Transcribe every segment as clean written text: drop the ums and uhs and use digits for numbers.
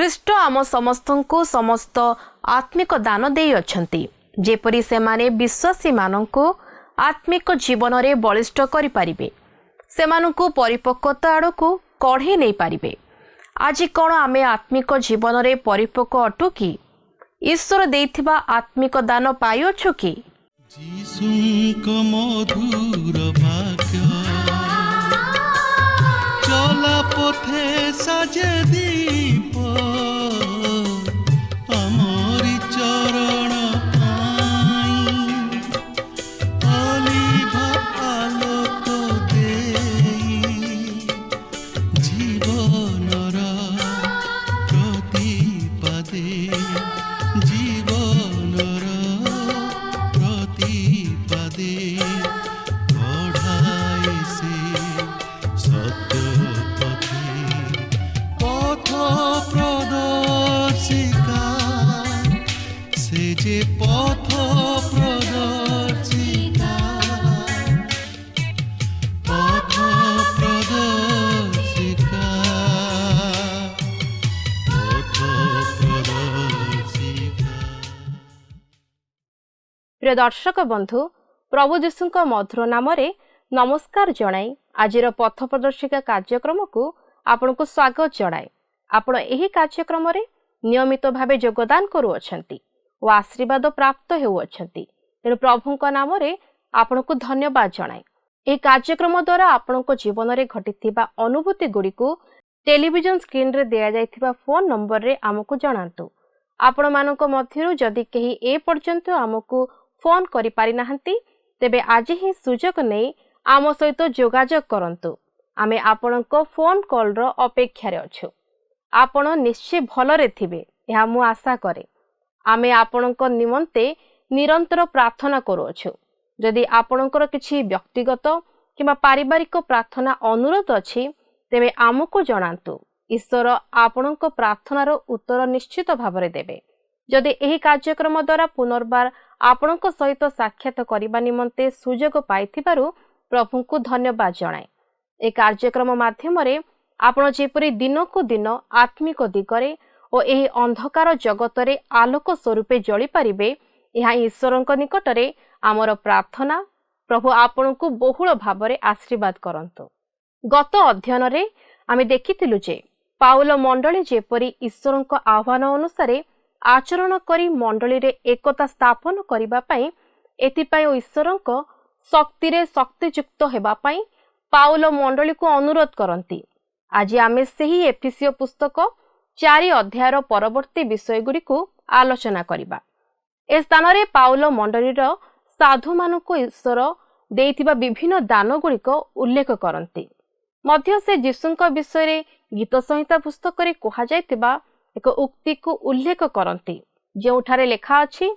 ଖ୍ରୀଷ୍ଟ आम समस्तଙ୍କୁ समस्त आत्मिक दान देई अछंती जेपरि सेमाने विश्वासी माननको आत्मिक जीवन रे बलिष्ठ करि पारिबे सेमानଙ୍କୁ परिपक्वता आड़को कढ़े नहीं पारिबे। आज कौन आमे आत्मिक जीवन रे परिपक्व अटु कि ईश्वर देइथिबा आत्मिक दान पाइअछु कि जीसुको मधुर वाक्य चला पथे साजे दीप अमरी चरण अलिभा आलोक देई जीवनर प्रतिपदे जीवनर प्रतिपदे बढ़ाए से सत्य पथ प्रदर्शिका से जे पथ प्रदर्शिका पथ प्रदर्शिका पथ प्रदर्शिका। प्रिय दर्शक बंधु प्रभु जीशुଙ୍କ मधुर नाम नमस्कार जणाई आजिर पथ प्रदर्शिका कार्यक्रम को आपनको स्वागत जणाए। आपण एही कार्यक्रम रे नियमित भावे योगदान करूअछंती और आशीर्वाद प्राप्त हेउअछंती तेणु प्रभुଙ୍କ नाम रे आपनको धन्यवाद जणाए। एही कार्यक्रम द्वारा आपनको जीवन रे घटिथिबा अनुभूति गुडी को टेलीविजन स्क्रीन रे दिया जायथिबा फोन नंबर रे हमकु जणांतु। आपण मानको मध्यरु जदि केही ए पर्यंत हमकु फोन करि पारि नाहंती तेबे आज ही सुजोग नै आम सहित जोगाजोग करंतु। आमे आपणको फोन कॉल रो अपेक्षा रे अछु। आपण निश्चय भलरे थिबे या मु आशा करे। आमे आपणको निमंते निरंतर प्रार्थना करूअछु। जदि आपणकर किछि व्यक्तिगत किबा पारिवारिक प्रार्थना अनुरोध अछि तेबे आमको जणांतु। ईश्वर आपणको प्रार्थनार उत्तर निश्चित भावरे देबे। जदि एही कार्यक्रम द्वारा पुनर्बार आपणको सहित साक्षात करिबा निमंते सुजोग पाइथिबारु प्रभुଙ୍କୁ धन्यवाद जणाए। ए कार्यक्रम माध्यम रे आपण जेपरि दिन को दिन आत्मिक दिगरे और एही अंधकार जगत रे आलोक स्वरूपे जळी पारिबे एहा ईश्वरଙ୍କ निकटरे आमर प्रार्थना। प्रभु आपणଙ୍କୁ बहुल भावरे आशीर्वाद करंतु। गत अध्ययन रे आमे देखिथिलु जे पाउल मंडली जेपरि ईश्वरଙ୍କ आह्वान अनुसार आचरण करी मंडली रे एकता स्थापन करिबा पई एतिपई ईश्वरଙ୍କ शक्ति रे शक्तियुक्त हेबा पई पाउल मंडली को अनुरोध करंती। आज आमे सही एफिसियो पुस्तक 4 अध्यायर परवर्ती विषय गुडी को आलोचना करिबा। ए स्थान रे पाउल मंडली रो साधु मानको ईश्वर देइथिबा विभिन्न दान गुडी को उल्लेख करंती। मध्य से जीशुଙ୍କ विषय रे गीत संहिता पुस्तक रे कहा जायतिबा एक उक्ति को उल्लेख करंती जेउठारे लेखा अछि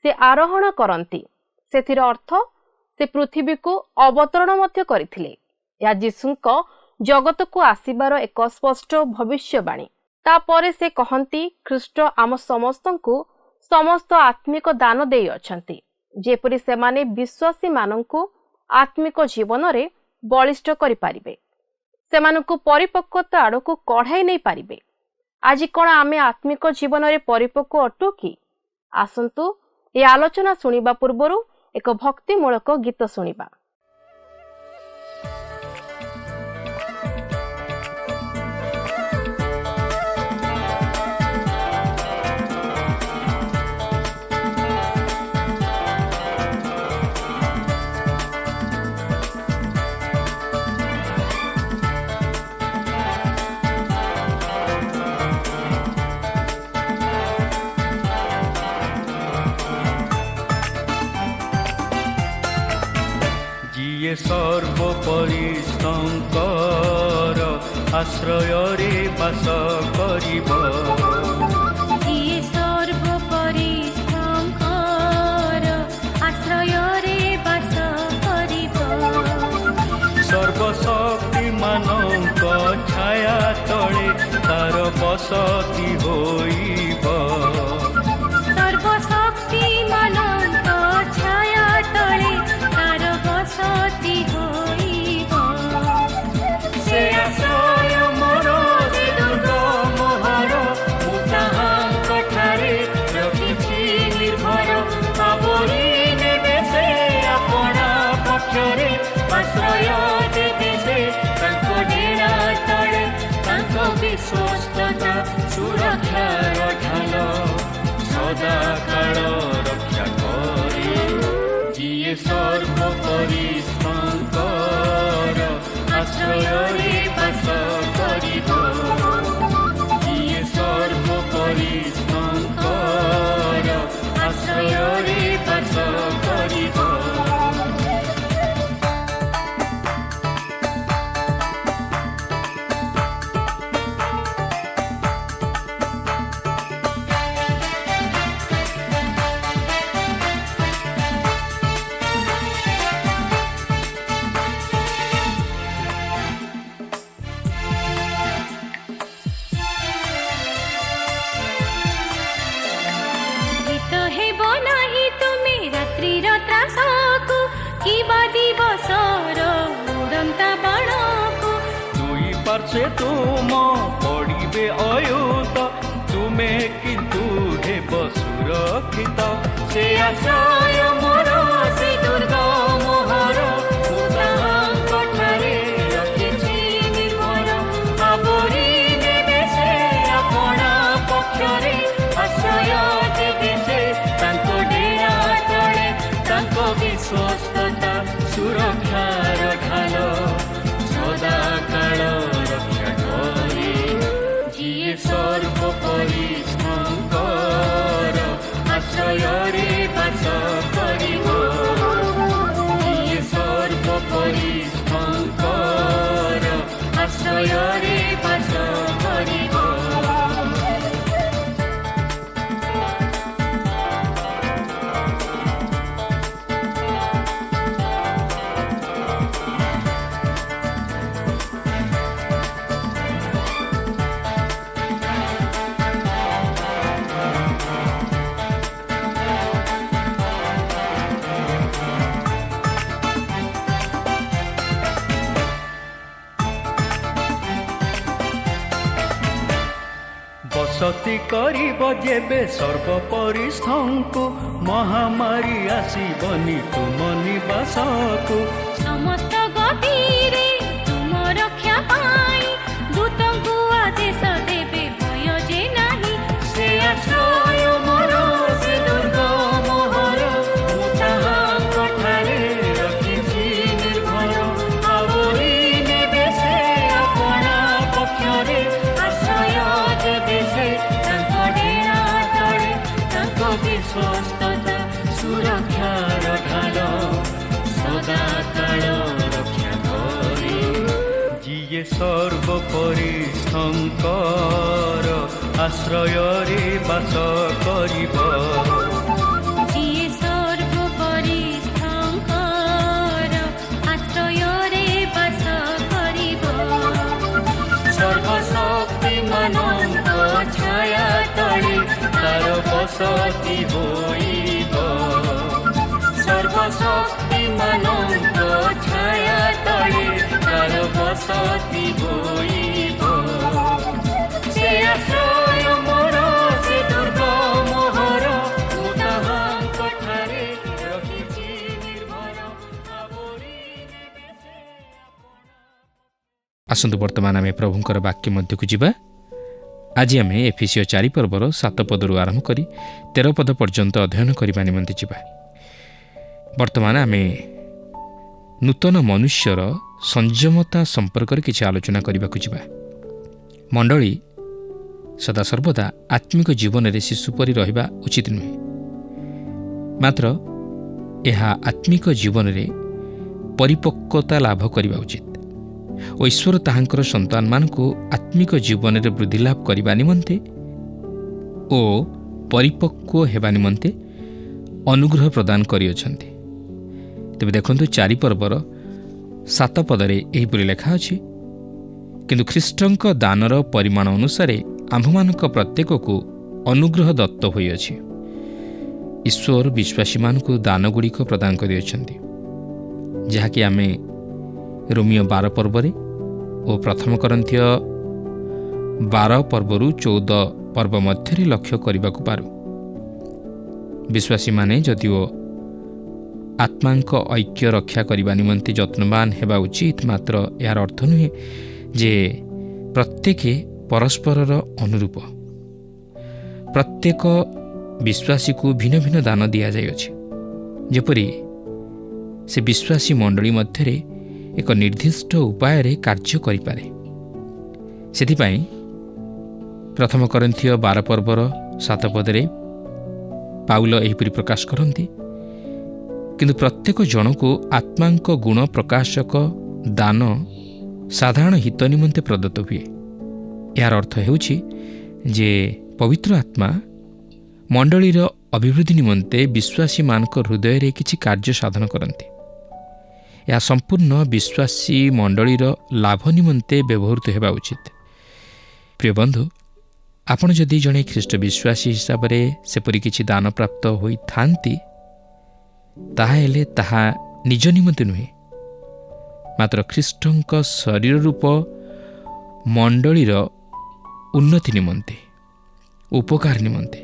से आरोहण करंती सेथिर अर्थ से पृथ्वी को अवतरण मध्य करथिले। या जीशुଙ୍କ जगत को आसीबार एक स्पष्ट भविष्यवाणी। तापरे से कहंती ख्रीष्ट आम समस्तଙ୍କୁ समस्त आत्मिक दान देई अछंती जेपरि सेमाने विश्वासी माननको आत्मिक जीवन रे बलिष्ठ करि पारिबे सेमाननको परिपक्वता आड़को कढ़ाई नहीं पारिबे। आज कौन आमे आत्मिक जीवन रे परिपक्व अटु कि आसंतु ए आलोचना सुनिबा पूर्वरु एक भक्तिमूलक गीत सुनिबा। ये सर्वोपरि शंकर आश्रय रे बास करिब ये सर्वोपरि शंकर आश्रय रे बास करिब सर्वशक्तिमानଙ୍କ छाया तले तार बसति होइब सर्वशक्तिमानଙ୍କ छाया तले तार बसति होइब से आश्रय मोर से दुर्ग मोहर मो ସେ ତୁମ ପଡ଼ିବେ ଅୟୁତ, ତୁମେ କିନ୍ତୁ ହେବ ସୁରକ୍ଷିତ। ସେ ଆଶ୍ରୟ ମୋର, ସେ ଦୁର୍ଗ ମୋହର, ମୁଁ ତାହାଙ୍କଠାରେ ରଖିଛି ନିର୍ଭର। ଆବୋରି ନେବେ ସେ ଆପଣା ପକ୍ଷରେ, ଆଶ୍ରୟ ଦେବେ ସେ ତାଙ୍କ ଡେରା ତଳେ। ତାଙ୍କ ବିଶ୍ୱସ୍ତତା ସୁରକ୍ଷାର ଢାଲ, ସଦାକାଳ ରକ୍ଷା କରେ। ଯିଏ ସର୍ବପରିଷ୍ଠଙ୍କର ଆଶ୍ରୟରେ ବାସ କରିବ, ଯିଏ ସର୍ବପରିଷ୍ଠଙ୍କର ଆଶ୍ରୟରେ ବାସ କରିବ। ବସତି କରିବ ଯେବେ ସର୍ବପରିଷ୍ଠଙ୍କୁ, ମହାମାରୀ ଆସିବନି ତୁମ ନିବାସକୁ। ସମସ୍ତ ଗତିରେ ତୁମ ରକ୍ଷା ପାଇଁ ଦୂତଙ୍କୁ ଆଦେଶ ଦେବେ, ଭୟ ଯେ ନାହିଁ। ସେ ଆଶ୍ରୟ ମୋର, ସେ ଦୁର୍ଗ ମୋହର, ମୁଁ ତାହାଙ୍କଠାରେ ରଖିଛି ନିର୍ଭର। ଆବୋରି ନେବେ ସେ ଆପଣା ପକ୍ଷରେ, ଆଶ୍ରୟ ଦେବେ ସେ ତାଙ୍କ ଡେରା ତଳେ। ତାଙ୍କ ବିଶ୍ୱସ୍ତତା ସୁରକ୍ଷାର ଢାଲ, ସଦାକାଳ ରକ୍ଷା କରେ। ଯିଏ ସର୍ବପରିଷ୍ଠଙ୍କର ଆଶ୍ରୟରେ ବାସ କରିବ, ଯିଏ ସର୍ବପରିଷ୍ଠଙ୍କର ଆଶ୍ରୟରେ ବାସ କରିବ। ସର୍ବଶକ୍ତିମାନଙ୍କ ଛାୟା ତଳେ ତାର ବସତି ହୋଇବ। ସର୍ବଶକ୍ତିମାନଙ୍କ ଛାୟା ତଳେ ତାର ବସତି ହୋଇବ। ସେ ଆଶ୍ରୟ ମୋର, ସେ ଦୁର୍ଗ ମୋହର, ମୁଁ ତାହାଙ୍କଠାରେ ରଖିଛି ନିର୍ଭର। ଆବୋରି ନେବେ ସେ ଆପଣା। ଆସନ୍ତୁ ବର୍ତ୍ତମାନ ଆମେ ପ୍ରଭୁଙ୍କର ବାକ୍ୟ ମଧ୍ୟକୁ ଯିବା। ଆଜି ଆମେ ଏଫେସୀୟ 4 ପର୍ବର 7 ପଦରୁ ଆରମ୍ଭ କରି 13 ପଦ ପର୍ଯ୍ୟନ୍ତ ଅଧ୍ୟୟନ କରିବା ନିମନ୍ତେ ଯିବା। ବର୍ତ୍ତମାନ ଆମେ ନୂତନ ମନୁଷ୍ୟର ସଂଯମତା ସମ୍ପର୍କରେ କିଛି ଆଲୋଚନା କରିବାକୁ ଯିବା। ମଣ୍ଡଳୀ ସଦାସର୍ବଦା ଆତ୍ମିକ ଜୀବନରେ ଶିଶୁ ପରି ରହିବା ଉଚିତ ନୁହେଁ, ମାତ୍ର ଏହା ଆତ୍ମିକ ଜୀବନରେ ପରିପକ୍ୱତା ଲାଭ କରିବା ଉଚିତ ଓ ଈଶ୍ୱର ତାହାଙ୍କର ସନ୍ତାନମାନଙ୍କୁ ଆତ୍ମିକ ଜୀବନରେ ବୃଦ୍ଧି ଲାଭ କରିବା ନିମନ୍ତେ ଓ ପରିପକ୍ୱ ହେବା ନିମନ୍ତେ ଅନୁଗ୍ରହ ପ୍ରଦାନ କରିଅଛନ୍ତି। ତେବେ ଦେଖନ୍ତୁ 4 ପର୍ବର 7 ପଦରେ ଏହିପରି ଲେଖା ଅଛି, କିନ୍ତୁ ଖ୍ରୀଷ୍ଟଙ୍କ ଦାନର ପରିମାଣ ଅନୁସାରେ ଆମ୍ଭମାନଙ୍କ ପ୍ରତ୍ୟେକକୁ ଅନୁଗ୍ରହ ଦତ୍ତ ହୋଇଅଛି। ଈଶ୍ୱର ବିଶ୍ୱାସୀମାନଙ୍କୁ ଦାନଗୁଡ଼ିକ ପ୍ରଦାନ କରିଅଛନ୍ତି, ଯାହାକି ଆମେ ରୋମିଓ 12 ପର୍ବରେ ଓ 1 କରିନ୍ଥୀୟ 12 ପର୍ବରୁ 14 ପର୍ବ ମଧ୍ୟରେ ଲକ୍ଷ୍ୟ କରିବାକୁ ପାରୁ। ବିଶ୍ୱାସୀମାନେ ଯଦିଓ ଆତ୍ମାଙ୍କ ଐକ୍ୟ ରକ୍ଷା କରିବା ନିମନ୍ତେ ଯତ୍ନବାନ ହେବା ଉଚିତ, ମାତ୍ର ଏହାର ଅର୍ଥ ନୁହେଁ ଯେ ପ୍ରତ୍ୟେକ ପରସ୍ପରର ଅନୁରୂପ। ପ୍ରତ୍ୟେକ ବିଶ୍ୱାସୀକୁ ଭିନ୍ନ ଭିନ୍ନ ଦାନ ଦିଆଯାଇଅଛି, ଯେପରି ସେ ବିଶ୍ୱାସୀ ମଣ୍ଡଳୀ ମଧ୍ୟରେ ଏକ ନିର୍ଦ୍ଦିଷ୍ଟ ଉପାୟରେ କାର୍ଯ୍ୟ କରିପାରେ। ସେଥିପାଇଁ 1 କରିନ୍ଥୀୟ 12 ପର୍ବର 7 ପଦରେ ପାଉଲ ଏହିପରି ପ୍ରକାଶ କରନ୍ତି, କିନ୍ତୁ ପ୍ରତ୍ୟେକ ଜଣକୁ ଆତ୍ମାଙ୍କ ଗୁଣ ପ୍ରକାଶକ ଦାନ ସାଧାରଣ ହିତ ନିମନ୍ତେ ପ୍ରଦତ୍ତ ହୁଏ। ଏହାର ଅର୍ଥ ହେଉଛି ଯେ ପବିତ୍ର ଆତ୍ମା ମଣ୍ଡଳୀର ଅଭିବୃଦ୍ଧି ନିମନ୍ତେ ବିଶ୍ୱାସୀମାନଙ୍କ ହୃଦୟରେ କିଛି କାର୍ଯ୍ୟ ସାଧନ କରନ୍ତି। ଏହା ସମ୍ପୂର୍ଣ୍ଣ ବିଶ୍ୱାସୀ ମଣ୍ଡଳୀର ଲାଭ ନିମନ୍ତେ ବ୍ୟବହୃତ ହେବା ଉଚିତ। ପ୍ରିୟ ବନ୍ଧୁ, ଆପଣ ଯଦି ଜଣେ ଖ୍ରୀଷ୍ଟ ବିଶ୍ୱାସୀ ହିସାବରେ ସେପରି କିଛି ଦାନ ପ୍ରାପ୍ତ ହୋଇଥାନ୍ତି, ତାହେଲେ ତାହା ନିଜ ନିମନ୍ତେ ନୁହେଁ, ମାତ୍ର ଖ୍ରୀଷ୍ଟଙ୍କ ଶରୀର ରୂପ ମଣ୍ଡଳୀର ଉନ୍ନତି ନିମନ୍ତେ, ଉପକାର ନିମନ୍ତେ।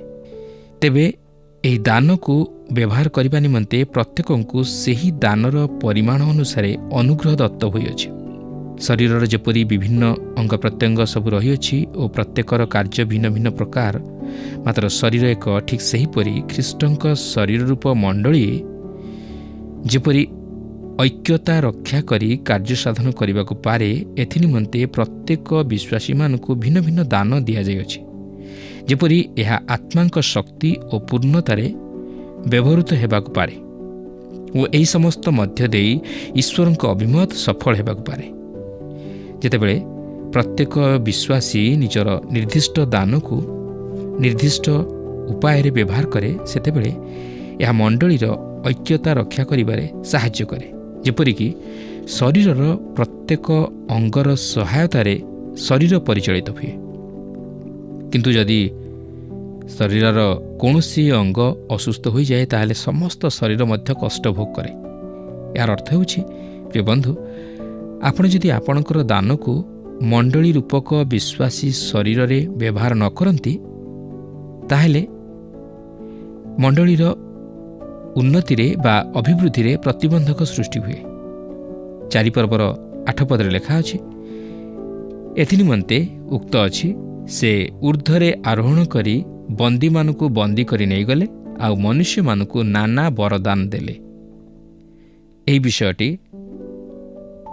ତେବେ ଏହି ଦାନକୁ ବ୍ୟବହାର କରିବା ନିମନ୍ତେ ପ୍ରତ୍ୟେକଙ୍କୁ ସେହି ଦାନର ପରିମାଣ ଅନୁସାରେ ଅନୁଗ୍ରହ ଦତ୍ତ ହୋଇଅଛି। ଶରୀରର ଯେପରି ବିଭିନ୍ନ ଅଙ୍ଗ ପ୍ରତ୍ୟଙ୍ଗ ସବୁ ରହିଅଛି ଓ ପ୍ରତ୍ୟେକର କାର୍ଯ୍ୟ ଭିନ୍ନ ଭିନ୍ନ ପ୍ରକାର, ମାତ୍ର ଶରୀର ଏକ ଠିକ୍ ସେହିପରି ଖ୍ରୀଷ୍ଟଙ୍କ ଶରୀର ରୂପ ମଣ୍ଡଳୀ ଯେପରି ଐକ୍ୟତା ରକ୍ଷା କରି କାର୍ଯ୍ୟ ସାଧନ କରିବାକୁ ପାରେ, ଏଥିନିମନ୍ତେ ପ୍ରତ୍ୟେକ ବିଶ୍ୱାସୀମାନଙ୍କୁ ଭିନ୍ନ ଭିନ୍ନ ଦାନ ଦିଆଯାଇଅଛି, ଯେପରି ଏହା ଆତ୍ମାଙ୍କ ଶକ୍ତି ଓ ପୂର୍ଣ୍ଣତାରେ ବ୍ୟବହୃତ ହେବାକୁ ପାରେ ଓ ଏହି ସମସ୍ତ ମଧ୍ୟ ଦେଇ ଈଶ୍ୱରଙ୍କ ଅଭିମତ ସଫଳ ହେବାକୁ ପାରେ। ଯେତେବେଳେ ପ୍ରତ୍ୟେକ ବିଶ୍ୱାସୀ ନିଜର ନିର୍ଦ୍ଦିଷ୍ଟ ଦାନକୁ ନିର୍ଦ୍ଦିଷ୍ଟ ଉପାୟରେ ବ୍ୟବହାର କରେ, ସେତେବେଳେ ଏହା ମଣ୍ଡଳୀର ଐକ୍ୟତା ରକ୍ଷା କରିବାରେ ସାହାଯ୍ୟ କରେ, ଯେପରିକି ଶରୀରର ପ୍ରତ୍ୟେକ ଅଙ୍ଗର ସହାୟତାରେ ଶରୀର ପରିଚାଳିତ ହୁଏ। କିନ୍ତୁ ଯଦି ଶରୀରର କୌଣସି ଅଙ୍ଗ ଅସୁସ୍ଥ ହୋଇଯାଏ, ତାହେଲେ ସମସ୍ତ ଶରୀର ମଧ୍ୟ କଷ୍ଟ ଭୋଗ କରେ। ଏହାର ଅର୍ଥ ହେଉଛି, ପ୍ରିୟ ବନ୍ଧୁ, ଆପଣ ଯଦି ଆପଣଙ୍କର ଦାନକୁ ମଣ୍ଡଳୀ ରୂପକ ବିଶ୍ୱାସୀ ଶରୀରରେ ବ୍ୟବହାର ନ କରନ୍ତି, ତାହେଲେ ମଣ୍ଡଳୀର ଉନ୍ନତିରେ ବା ଅଭିବୃଦ୍ଧିରେ ପ୍ରତିବନ୍ଧକ ସୃଷ୍ଟି ହୁଏ। 4 ପର୍ବର 8 ପଦରେ ଲେଖା ଅଛି, ଏଥିନିମନ୍ତେ ଉକ୍ତ ଅଛି, ସେ ଊର୍ଦ୍ଧ୍ୱରେ ଆରୋହଣ କରି ବନ୍ଦୀମାନଙ୍କୁ ବନ୍ଦୀ କରି ନେଇଗଲେ ଆଉ ମନୁଷ୍ୟମାନଙ୍କୁ ନାନା ବରଦାନ ଦେଲେ। ଏହି ବିଷୟଟି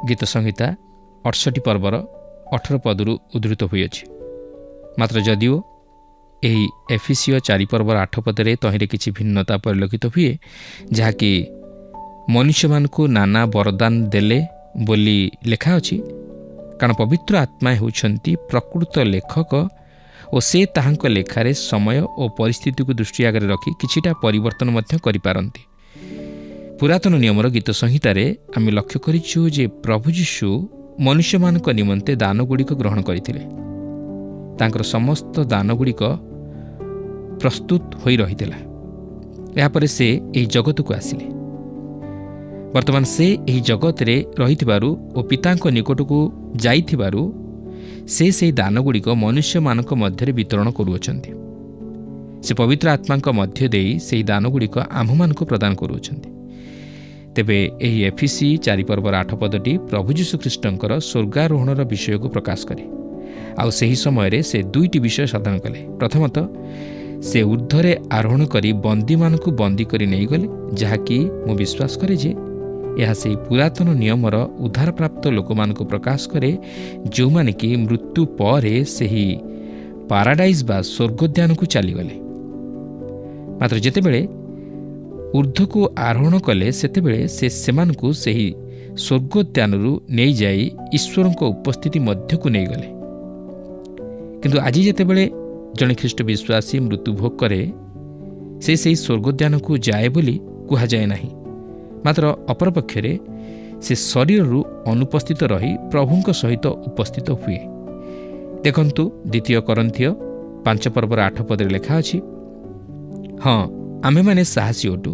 ଗୀତ ସଂହିତା 68 ପର୍ବର 18 ପଦରୁ ଉଦ୍ଧୃତ ହୋଇଅଛି। ମାତ୍ର ଯଦିଓ ଏହି ଏଫେସୀୟ 4 ପର୍ବର 8 ପଦରେ ତହିଁରେ କିଛି ଭିନ୍ନତା ପରିଲକ୍ଷିତ ହୁଏ, ଯାହାକି ମନୁଷ୍ୟମାନଙ୍କୁ ନାନା ବରଦାନ ଦେଲେ ବୋଲି ଲେଖା ଅଛି, କାରଣ ପବିତ୍ର ଆତ୍ମା ହେଉଛନ୍ତି ପ୍ରକୃତ ଲେଖକ ଓ ସେ ତାହାଙ୍କ ଲେଖାରେ ସମୟ ଓ ପରିସ୍ଥିତିକୁ ଦୃଷ୍ଟି ଆଗରେ ରଖି କିଛିଟା ପରିବର୍ତ୍ତନ ମଧ୍ୟ କରିପାରନ୍ତି। ପୁରାତନ ନିୟମର ଗୀତ ସଂହିତାରେ ଆମେ ଲକ୍ଷ୍ୟ କରିଛୁ ଯେ ପ୍ରଭୁ ଯୀଶୁ ମନୁଷ୍ୟମାନଙ୍କ ନିମନ୍ତେ ଦାନଗୁଡ଼ିକ ଗ୍ରହଣ କରିଥିଲେ। ତାଙ୍କର ସମସ୍ତ ଦାନଗୁଡ଼ିକ ପ୍ରସ୍ତୁତ ହୋଇ ରହିଥିଲା। ଏହାପରେ ସେ ଏହି ଜଗତକୁ ଆସିଲେ। ବର୍ତ୍ତମାନ ସେ ଏହି ଜଗତରେ ରହିଥିବାରୁ ଓ ପିତାଙ୍କ ନିକଟକୁ ଯାଇଥିବାରୁ ସେ ସେହି ଦାନଗୁଡ଼ିକ ମନୁଷ୍ୟମାନଙ୍କ ମଧ୍ୟରେ ବିତରଣ କରୁଅଛନ୍ତି। ସେ ପବିତ୍ର ଆତ୍ମାଙ୍କ ମଧ୍ୟ ଦେଇ ସେହି ଦାନଗୁଡ଼ିକ ଆମ୍ଭମାନଙ୍କୁ ପ୍ରଦାନ କରୁଅଛନ୍ତି। ତେବେ ଏହି ଏଫେସୀ 4 ପର୍ବର 8 ପଦଟି ପ୍ରଭୁ ଯୀଶୁଖ୍ରୀଷ୍ଟଙ୍କର ସ୍ୱର୍ଗାରୋହଣର ବିଷୟକୁ ପ୍ରକାଶ କରେ। ଆଉ ସେହି ସମୟରେ ସେ 2ଟି ବିଷୟ ସାଧନ କଲେ। ପ୍ରଥମତଃ, ସେ ଊର୍ଦ୍ଧ୍ୱରେ ଆରୋହଣ କରି ବନ୍ଦୀମାନଙ୍କୁ ବନ୍ଦୀ କରି ନେଇଗଲେ, ଯାହାକି ମୁଁ ବିଶ୍ୱାସ କରେ ଯେ ଏହା ସେହି ପୁରାତନ ନିୟମର ଉଦ୍ଧାରପ୍ରାପ୍ତ ଲୋକମାନଙ୍କୁ ପ୍ରକାଶ କରେ, ଯେଉଁମାନେ କି ମୃତ୍ୟୁ ପରେ ସେହି ପାରାଡାଇଜ୍ ବା ସ୍ୱର୍ଗୋଦ୍ୟାନକୁ ଚାଲିଗଲେ। ମାତ୍ର ଯେତେବେଳେ ଊର୍ଦ୍ଧ୍ୱକୁ ଆରୋହଣ କଲେ, ସେତେବେଳେ ସେ ସେମାନଙ୍କୁ ସେହି ସ୍ୱର୍ଗୋଦ୍ୟାନରୁ ନେଇଯାଇ ଈଶ୍ୱରଙ୍କ ଉପସ୍ଥିତି ମଧ୍ୟକୁ ନେଇଗଲେ। କିନ୍ତୁ ଆଜି ଯେତେବେଳେ ଜଣେ ଖ୍ରୀଷ୍ଟ ବିଶ୍ୱାସୀ ମୃତ୍ୟୁଭୋଗ କରେ, ସେ ସେହି ସ୍ୱର୍ଗୋଦ୍ୟାନକୁ ଯାଏ ବୋଲି କୁହାଯାଏ ନାହିଁ। ମାତ୍ର ଅପରପକ୍ଷରେ ସେ ଶରୀରରୁ ଅନୁପସ୍ଥିତ ରହି ପ୍ରଭୁଙ୍କ ସହିତ ଉପସ୍ଥିତ ହୁଏ। ଦେଖନ୍ତୁ 2 କରିନ୍ଥୀୟ 5 ପର୍ବର 8 ପଦରେ ଲେଖା ଅଛି, ହଁ, ଆମ୍ଭେମାନେ ସାହସୀ ଅଟୁ,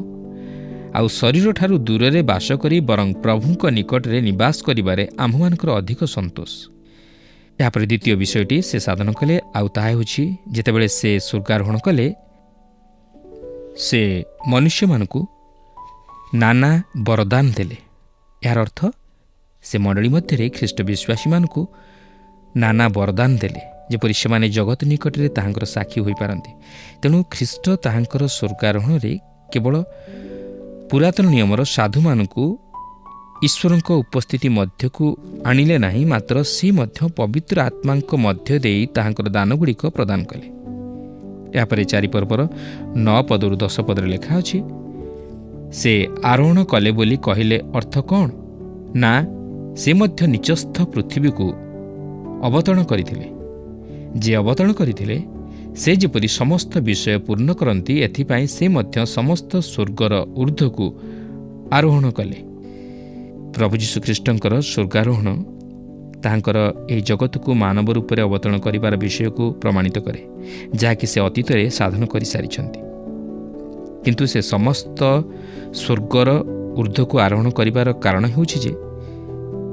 ଆଉ ଶରୀରଠାରୁ ଦୂରରେ ବାସ କରି ବରଂ ପ୍ରଭୁଙ୍କ ନିକଟରେ ନିବାସ କରିବାରେ ଆମ୍ଭମାନଙ୍କର ଅଧିକ ସନ୍ତୋଷ। ଏହାପରେ ଦ୍ୱିତୀୟ ବିଷୟଟି ସେ ସାଧନ କଲେ, ଆଉ ତାହା ହେଉଛି ଯେତେବେଳେ ସେ ସ୍ୱର୍ଗାରୋହଣ କଲେ, ସେ ମନୁଷ୍ୟମାନଙ୍କୁ ନାନା ବରଦାନ ଦେଲେ। ଏହାର ଅର୍ଥ, ସେ ମଣ୍ଡଳୀ ମଧ୍ୟରେ ଖ୍ରୀଷ୍ଟ ବିଶ୍ୱାସୀମାନଙ୍କୁ ନାନା ବରଦାନ ଦେଲେ, ଯେପରି ସେମାନେ ଜଗତ ନିକଟରେ ତାହାଙ୍କର ସାକ୍ଷୀ ହୋଇପାରନ୍ତି। ତେଣୁ ଖ୍ରୀଷ୍ଟ ତାହାଙ୍କର ସ୍ୱର୍ଗାରୋହଣରେ କେବଳ ପୁରାତନ ନିୟମର ସାଧୁମାନଙ୍କୁ ଈଶ୍ୱରଙ୍କ ଉପସ୍ଥିତି ମଧ୍ୟକୁ ଆଣିଲେ ନାହିଁ, ମାତ୍ର ସେ ମଧ୍ୟ ପବିତ୍ର ଆତ୍ମାଙ୍କ ମଧ୍ୟ ଦେଇ ତାହାଙ୍କର ଦାନଗୁଡ଼ିକ ପ୍ରଦାନ କଲେ। ଏହାପରେ 4 ପର୍ବର 9 ପଦରୁ 10 ପଦରେ ଲେଖା ଅଛି, ସେ ଆରୋହଣ କଲେ ବୋଲି କହିଲେ ଅର୍ଥ କ'ଣ? ନା, ସେ ମଧ୍ୟ ନିଚସ୍ଥ ପୃଥିବୀକୁ ଅବତରଣ କରିଥିଲେ। ଯିଏ ଅବତରଣ କରିଥିଲେ, ସେ ଯେପରି ସମସ୍ତ ବିଷୟ ପୂର୍ଣ୍ଣ କରନ୍ତି, ଏଥିପାଇଁ ସେ ମଧ୍ୟ ସମସ୍ତ ସ୍ୱର୍ଗର ଊର୍ଦ୍ଧ୍ୱକୁ ଆରୋହଣ କଲେ। ପ୍ରଭୁ ଯୀଶୁଖ୍ରୀଷ୍ଟଙ୍କର ସ୍ୱର୍ଗାରୋହଣ ତାହାଙ୍କର ଏହି ଜଗତକୁ ମାନବ ରୂପରେ ଅବତରଣ କରିବାର ବିଷୟକୁ ପ୍ରମାଣିତ କରେ, ଯାହାକି ସେ ଅତୀତରେ ସାଧନ କରିସାରିଛନ୍ତି। କିନ୍ତୁ ସେ ସମସ୍ତ ସ୍ୱର୍ଗର ଊର୍ଦ୍ଧ୍ୱକୁ ଆରୋହଣ କରିବାର କାରଣ ହେଉଛି ଯେ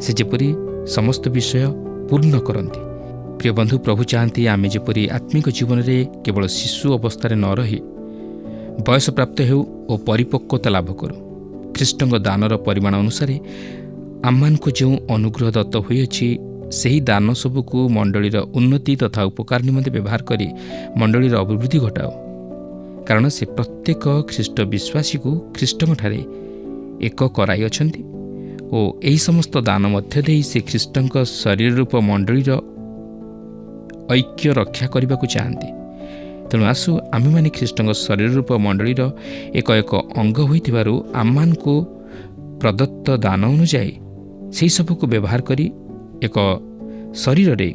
ସେ ଯେପରି ସମସ୍ତ ବିଷୟ ପୂର୍ଣ୍ଣ କରନ୍ତି ପ୍ରିୟ ବନ୍ଧୁ, ପ୍ରଭୁ ଚାହାନ୍ତି ଆମେ ଯେପରି ଆତ୍ମିକ ଜୀବନରେ କେବଳ ଶିଶୁ ଅବସ୍ଥାରେ ନ ରହି ବୟସପ୍ରାପ୍ତ ହେଉ ଓ ପରିପକ୍ୱତା ଲାଭ କରୁ। ଖ୍ରୀଷ୍ଟଙ୍କ ଦାନର ପରିମାଣ ଅନୁସାରେ ଆମମାନଙ୍କୁ ଯେଉଁ ଅନୁଗ୍ରହ ଦତ୍ତ ହୋଇଅଛି, ସେହି ଦାନ ସବୁକୁ ମଣ୍ଡଳୀର ଉନ୍ନତି ତଥା ଉପକାର ନିମନ୍ତେ ବ୍ୟବହାର କରି ମଣ୍ଡଳୀର ଅଭିବୃଦ୍ଧି ଘଟାଉ। କାରଣ ସେ ପ୍ରତ୍ୟେକ ଖ୍ରୀଷ୍ଟ ବିଶ୍ୱାସୀକୁ ଖ୍ରୀଷ୍ଟଙ୍କଠାରେ ଏକ କରାଇଅଛନ୍ତି ଓ ଏହି ସମସ୍ତ ଦାନ ମଧ୍ୟ ଦେଇ ସେ ଖ୍ରୀଷ୍ଟଙ୍କ ଶରୀର ରୂପ ମଣ୍ଡଳୀର ଐକ୍ୟ ରକ୍ଷା କରିବାକୁ ଚାହାନ୍ତି। ତେଣୁ ଆସୁ ଆମେମାନେ ଖ୍ରୀଷ୍ଟଙ୍କ ଶରୀର ରୂପ ମଣ୍ଡଳୀର ଏକ ଅଙ୍ଗ ହୋଇଥିବାରୁ ଆମମାନଙ୍କୁ ପ୍ରଦତ୍ତ ଦାନ ଅନୁଯାୟୀ ସେହି ସବୁକୁ ବ୍ୟବହାର କରି ଏକ ଶରୀରରେ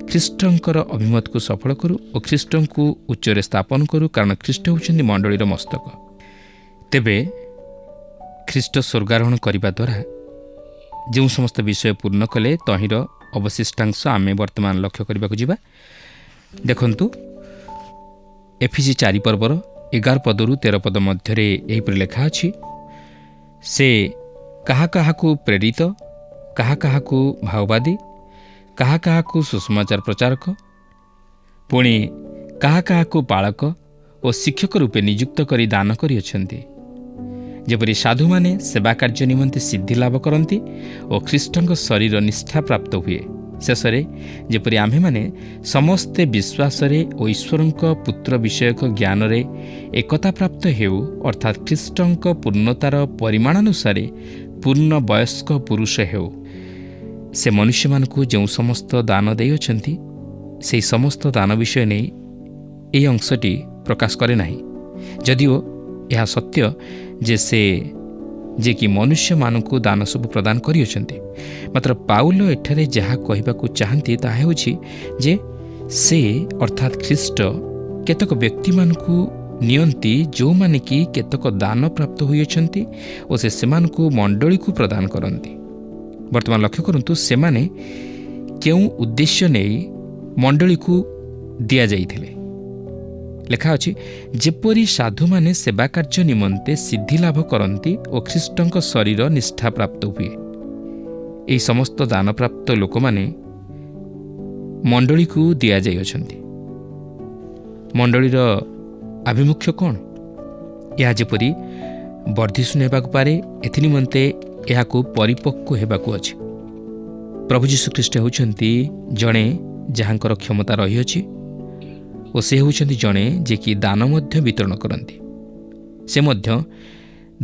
ଖ୍ରୀଷ୍ଟଙ୍କର ଅଭିମତକୁ ସଫଳ କରୁ ଓ ଖ୍ରୀଷ୍ଟଙ୍କୁ ଉଚ୍ଚରେ ସ୍ଥାପନ କରୁ। କାରଣ ଖ୍ରୀଷ୍ଟ ହେଉଛନ୍ତି ମଣ୍ଡଳୀର ମସ୍ତକ। ତେବେ ଖ୍ରୀଷ୍ଟ ସ୍ୱର୍ଗାରୋହଣ କରିବା ଦ୍ୱାରା ଯେଉଁ ସମସ୍ତ ବିଷୟ ପୂର୍ଣ୍ଣ କଲେ, ତହିଁର ଅବଶିଷ୍ଟାଂଶ ଆମେ ବର୍ତ୍ତମାନ ଲକ୍ଷ୍ୟ କରିବାକୁ ଯିବା। ଦେଖନ୍ତୁ, ଏଫିସି 4 ପର୍ବର 11 ପଦରୁ 13 ପଦ ମଧ୍ୟରେ ଏହିପରି ଲେଖା ଅଛି, ସେ କାହା କାହାକୁ ପ୍ରେରିତ, କାହା କାହାକୁ ଭାଓବାଦୀ, କାହା କାହାକୁ ସୁସମାଚାର ପ୍ରଚାରକ, ପୁଣି କାହା କାହାକୁ ପାଳକ ଓ ଶିକ୍ଷକ ରୂପେ ନିଯୁକ୍ତ କରି ଦାନ କରିଅଛନ୍ତି, ଯେପରି ସାଧୁମାନେ ସେବା କାର୍ଯ୍ୟ ନିମନ୍ତେ ସିଦ୍ଧି ଲାଭ କରନ୍ତି ଓ ଖ୍ରୀଷ୍ଟଙ୍କ ଶରୀର ନିଷ୍ଠା ପ୍ରାପ୍ତ ହୁଏ। ଶେଷରେ ଯେପରି ଆମ୍ଭେମାନେ ସମସ୍ତେ ବିଶ୍ୱାସରେ ଓ ଈଶ୍ୱରଙ୍କ ପୁତ୍ର ବିଷୟକ ଜ୍ଞାନରେ ଏକତା ପ୍ରାପ୍ତ ହେଉ, ଅର୍ଥାତ୍ ଖ୍ରୀଷ୍ଟଙ୍କ ପୂର୍ଣ୍ଣତାର ପରିମାଣାନୁସାରେ ପୂର୍ଣ୍ଣ ବୟସ୍କ ପୁରୁଷ ହେଉ। ସେ ମନୁଷ୍ୟମାନଙ୍କୁ ଯେଉଁ ସମସ୍ତ ଦାନ ଦେଇଅଛନ୍ତି, ସେହି ସମସ୍ତ ଦାନ ବିଷୟ ନେଇ ଏହି ଅଂଶଟି ପ୍ରକାଶ କରେ ନାହିଁ, ଯଦିଓ ଏହା ସତ୍ୟ ଯେ ସେ ଯିଏକି ମନୁଷ୍ୟମାନଙ୍କୁ ଦାନ ସବୁ ପ୍ରଦାନ କରିଅଛନ୍ତି। ମାତ୍ର ପାଉଲ ଏଠାରେ ଯାହା କହିବାକୁ ଚାହାନ୍ତି ତାହା ହେଉଛି ଯେ ସେ ଅର୍ଥାତ୍ ଖ୍ରୀଷ୍ଟ କେତେକ ବ୍ୟକ୍ତିମାନଙ୍କୁ ନିଅନ୍ତି, ଯେଉଁମାନେ କି କେତେକ ଦାନ ପ୍ରାପ୍ତ ହୋଇଅଛନ୍ତି ଓ ସେ ସେମାନଙ୍କୁ ମଣ୍ଡଳୀକୁ ପ୍ରଦାନ କରନ୍ତି। ବର୍ତ୍ତମାନ ଲକ୍ଷ୍ୟ କରନ୍ତୁ, ସେମାନେ କେଉଁ ଉଦ୍ଦେଶ୍ୟ ନେଇ ମଣ୍ଡଳୀକୁ ଦିଆଯାଇଥିଲେ। ଲେଖା ଅଛି, ଯେପରି ସାଧୁମାନେ ସେବା କାର୍ଯ୍ୟ ନିମନ୍ତେ ସିଦ୍ଧି ଲାଭ କରନ୍ତି ଓ ଖ୍ରୀଷ୍ଟଙ୍କ ଶରୀର ନିଷ୍ଠା ପ୍ରାପ୍ତ ହୁଏ। ଏହି ସମସ୍ତ ଦାନପ୍ରାପ୍ତ ଲୋକମାନେ ମଣ୍ଡଳୀକୁ ଦିଆଯାଇଅଛନ୍ତି। ମଣ୍ଡଳୀର ଆଭିମୁଖ୍ୟ କ'ଣ? ଏହା ଯେପରି ବର୍ଦ୍ଧିଷ୍ଣୁ ହେବାକୁ ପାରେ, ଏଥିନିମନ୍ତେ ଏହାକୁ ପରିପକ୍ୱ ହେବାକୁ ଅଛି। ପ୍ରଭୁ ଯୀଶୁଖ୍ରୀଷ୍ଟ ହେଉଛନ୍ତି ଜଣେ ଯାହାଙ୍କର କ୍ଷମତା ରହିଅଛି ଓ ସେ ହେଉଛନ୍ତି ଜଣେ ଯିଏକି ଦାନ ମଧ୍ୟ ବିତରଣ କରନ୍ତି। ସେ ମଧ୍ୟ